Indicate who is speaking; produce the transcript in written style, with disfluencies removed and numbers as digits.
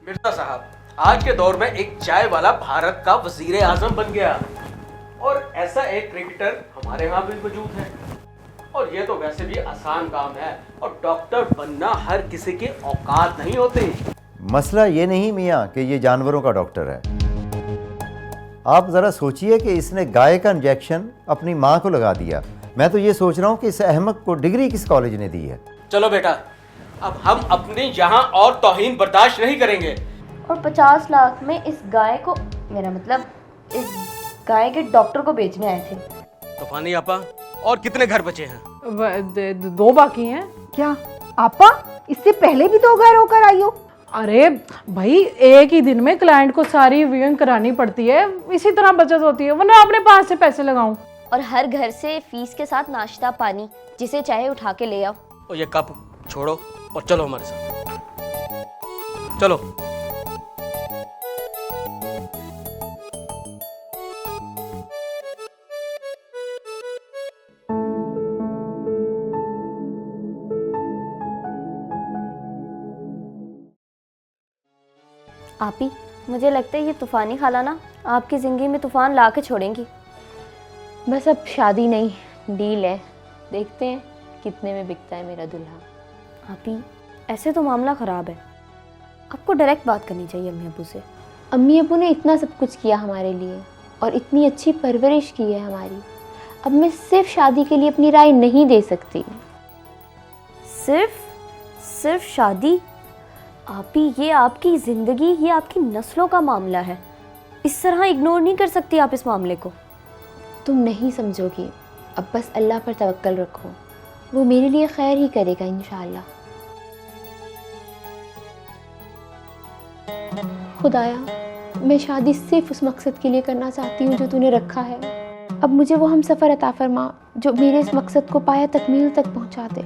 Speaker 1: मिर्जा साहब, आज के दौर में एक चाय वाला भारत का वजीर आजम बन गया और ऐसा एक क्रिकेटर हमारे यहाँ भी मौजूद है। और ये तो वैसे भी आसान काम है और डॉक्टर बनना हर किसी के औकात नहीं होते।
Speaker 2: मसला ये नहीं मियाँ कि ये जानवरों का डॉक्टर है। आप ज़रा सोचिए कि इसने गाय का इंजेक्शन अपनी माँ को लगा दिया। मैं तो ये सोच रहा हूँ कि इस अहमक को डिग्री किस कॉलेज ने दी है।
Speaker 1: चलो बेटा, अब हम अपने यहाँ और तौहीन बर्दाश्त नहीं करेंगे।
Speaker 3: और 50 लाख में इस गाय को, मेरा मतलब इस गाय के डॉक्टर को बेचने आए थे।
Speaker 1: तूफानी आपा, और कितने घर बचे हैं?
Speaker 4: 2 बाकी हैं।
Speaker 5: क्या आपा, इससे पहले भी 2 घर होकर आई हो?
Speaker 4: अरे भाई, एक ही दिन में क्लाइंट को सारी विविंग करानी पड़ती है, इसी तरह बचत होती है, वरना अपने पास से पैसे लगाऊं।
Speaker 3: और हर घर से फीस के साथ नाश्ता पानी, जिसे चाहे उठा के ले आओ।
Speaker 1: और ये कप छोड़ो और चलो हमारे साथ। चलो।
Speaker 3: आपी, मुझे लगता है ये तूफानी खाला ना आपकी जिंदगी में तूफान ला के छोड़ेंगी।
Speaker 6: बस अब शादी नहीं, डील है, देखते हैं कितने में बिकता है मेरा दूल्हा।
Speaker 3: आपी, ऐसे तो मामला ख़राब है, आपको डायरेक्ट बात करनी चाहिए अम्मी अब्बू से।
Speaker 6: अम्मी अब्बू ने इतना सब कुछ किया हमारे लिए और इतनी अच्छी परवरिश की है हमारी। अब मैं सिर्फ शादी के लिए अपनी राय नहीं दे सकती।
Speaker 3: सिर्फ शादी? आपी, ये आपकी ज़िंदगी, ये आपकी नस्लों का मामला है। इस तरह इग्नोर नहीं कर सकती आप इस मामले को।
Speaker 6: तुम नहीं समझोगी, अब बस अल्लाह पर तवक्कल रखो, वो मेरे लिए खैर ही करेगा इंशाअल्लाह। खुदाया, मैं शादी सिर्फ उस मकसद के लिए करना चाहती हूँ जो तूने रखा है। अब मुझे वो हम सफ़र अता फरमा जो मेरे इस मकसद को पाया तकमील तक पहुँचा दे।